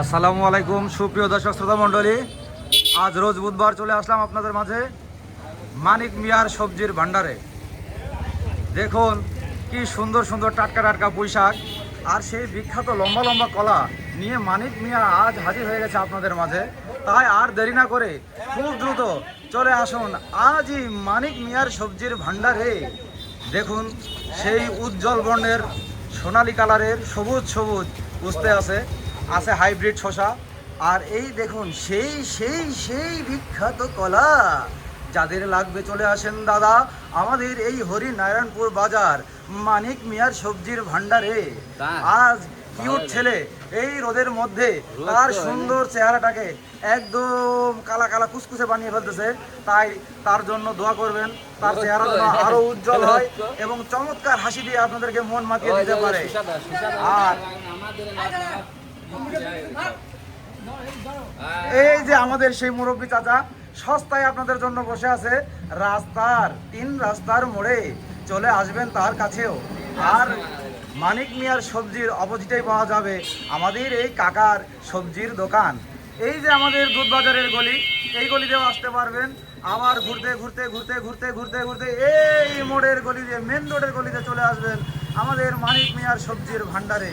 আসসালামু আলাইকুম সুপ্রিয় দর্শক শ্রোতা মণ্ডলী, আজ রোজ বুধবার চলে আসলাম আপনাদের মাঝে মানিক মিয়ার সবজির ভান্ডারে। দেখুন কি সুন্দর সুন্দর টাটকা টাটকা পুঁইশাক আর সেই বিখ্যাত লম্বা লম্বা কলা নিয়ে মানিক মিয়া আজ হাজির হয়ে গেছে আপনাদের মাঝে। তাই আর দেরি না করে খুব দ্রুত চলে আসুন আজই মানিক মিয়ার সবজির ভান্ডারে। দেখুন সেই উজ্জ্বল বর্ণের সোনালী কালারের সবুজ সবুজ উস্তে আছে হাইব্রিড শসা, আর এই দেখুন সেই সেই সেই বিখ্যাত কলা। যাদের লাগবে চলে আসেন দাদা আমাদের এই হরিনারায়ণপুর বাজার মানিক মিয়ার সবজির ভান্ডারে। আজ কিউট ছেলে এই রোদের মধ্যে তার সুন্দর চেহারাটাকে একদম কালা কালা কুচকুচে বানিয়ে ফেলতেছে, তাই তার জন্য দোয়া করবেন, তার চেহারা যেন আরো উজ্জ্বল হয় এবং চমৎকার হাসি দিয়ে আপনাদেরকে মন মাতিয়ে দিতে পারে। আর এই যে আমাদের সেই মুরব্বী চাচা সস্তায় আপনাদের জন্য বসে আছে রাস্তার রাস্তার মোড়ে, চলে আসবেন তার কাছেও। আর মানিক মিয়ার সবজির অপোজিটেই পাওয়া যাবে আমাদের এই কাকার সবজির দোকান। এই যে আমাদের দুধ বাজারের গলি, এই গলিতেও আসতে পারবেন। আবার ঘুরতে ঘুরতে ঘুরতে ঘুরতে ঘুরতে ঘুরতে এই মোড়ের গলিতে মেন রোডের গলিতে চলে আসবেন আমাদের মানিক মিয়ার সবজির ভান্ডারে।